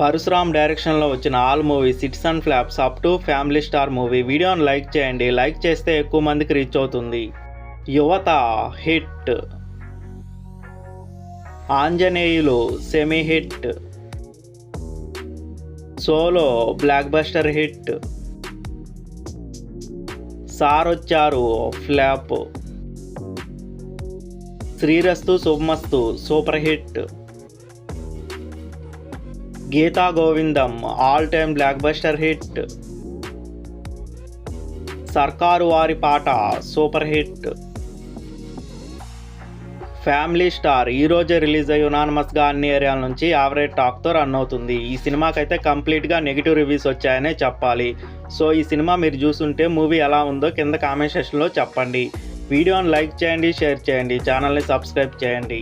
పరశురామ్ డైరెక్షన్లో వచ్చిన all movies hits and flops up to family star movie. వీడియోని like చేయండి, లైక్ చేస్తే ఎక్కువ మందికి రీచ్ అవుతుంది. Yuvatha hit, Anjaneyulu semi hit, solo blockbuster hit, Sarocharu flop, Srirastu Subhamastu super hit, Geetha Govindam all time blockbuster hit, Sarkaru Vaari Paata super hit, family star ఈరోజే release అయ్యి యునానిమస్గా అన్ని ఏరియాల నుంచి యావరేజ్ టాక్తో రన్ అవుతుంది. ఈ సినిమాకైతే కంప్లీట్గా నెగిటివ్ రివ్యూస్ వచ్చాయనే చెప్పాలి. సో ఈ సినిమా మీరు చూస్తుంటే మూవీ ఎలా ఉందో కింద కామెంట్ సెక్షన్లో చెప్పండి. వీడియోని లైక్ చేయండి, షేర్ చేయండి, ఛానల్ని సబ్స్క్రైబ్ చేయండి.